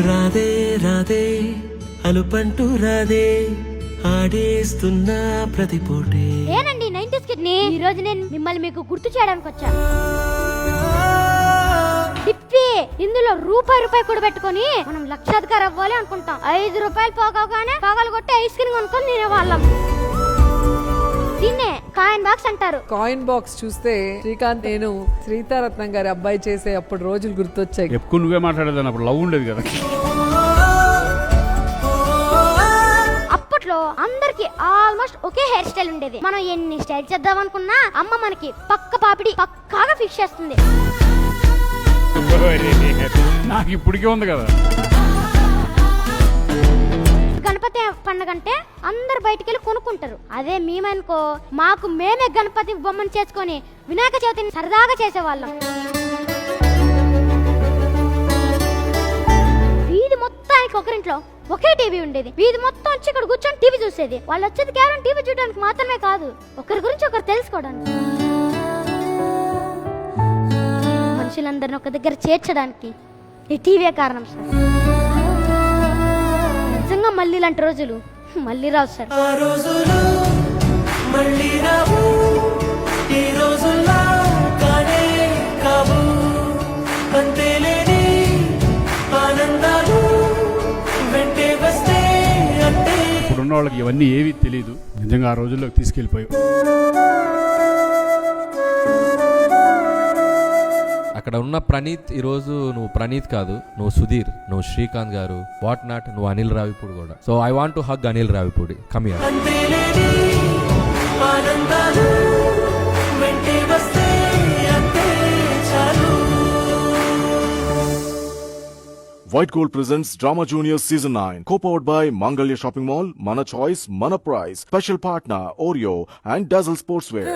రాదే రాదే అలుపంటూ రాదే ఆడేస్తున్నా ప్రతి పూటే. ఏనండి 90s కిడ్ ని ఈ రోజు నేను మిమ్మల్ని మీకు గుర్తు చేయడానికి వచ్చా. డిప్పి ఇందులో రూపాయి కూడా పెట్టుకొని మనం లక్షాధికారి అవ్వాలి అనుకుంటాం. 5 రూపాయలు పోగానే పగలు కొట్టి ఐస్ క్రీమ్ కొనుక్కొని తినేవాళ్ళం. దీన్నే కాయిన్ బాక్స్ అంటారు. కాయిన్ బాక్స్ చూస్తే శ్రీకాంత్ నేను శ్రీతారత్నం గారి అబ్బాయి చేసే అప్పుడు రోజులు గుర్తొచ్చాయి. ఎక్కువ నువ్వే మాట్లాడేదాన్ని, అప్పుడు లవ్ ఉండేది కదా. అప్పట్లో అందరికి ఆల్మోస్ట్ ఒకే హెయిర్ స్టైల్ ఉండేది. మనం ఎన్ని స్టైల్ చేద్దాం అనుకున్నా అమ్మ మనకి పక్క పాపిడి పక్కాగా ఫిక్స్ చేస్తుంది. నాకు ఇప్పటికే ఉంది కదా. గణపతి పండుగ అంటే అందరు బయటికి వెళ్ళి కొనుక్కుంటారు. అదే మేమనుకో మాకు మేమే గణపతి బొమ్మను చేసుకొని వినాయక చవితిని సరదాగా చేసేవాళ్ళం. వీధి మొత్తానికి ఒకరింట్లో ఒకే టీవీ ఉండేది. వీధి మొత్తం వచ్చి ఇక్కడ కూర్చొని టీవీ చూసేది. వాళ్ళు వచ్చేది కేవలం టీవీ చూడడానికి మాత్రమే కాదు, ఒకరి గురించి ఒకరు తెలుసుకోవడానికి, మనుషులందరిని ఒక దగ్గర చేర్చడానికి ఈ టీవీ కారణం సార్. నిజంగా మళ్ళీ ఇలాంటి రోజులు మళ్ళీ రావు సార్. ఆ రోజులు మళ్ళీ రావు, ఈ రోజుల్లా కానే కావు. అంతేలేని ఆనందాలు వెంటే వస్తే అంటే. ఇప్పుడున్న వాళ్ళకి ఇవన్నీ ఏవి తెలియదు. నిజంగా ఆ రోజుల్లోకి తీసుకెళ్ళిపోయావు. అక్కడ ఉన్న ప్రణీత్ ఈరోజు నువ్వు ప్రణీత్ కాదు, నువ్వు సుధీర్, నువ్వు శ్రీకాంత్ గారు, వాట్ నాట్, నువ్వు అనిల్ రావిపూడి కూడా. So I want to hug Anil Ravipudi. Come here. White Gold presents Drama Junior Season 9, co-powered by Mangalya Shopping Mall, Mana Choice, Mana Price, special partner Oreo and Dazzle Sportswear.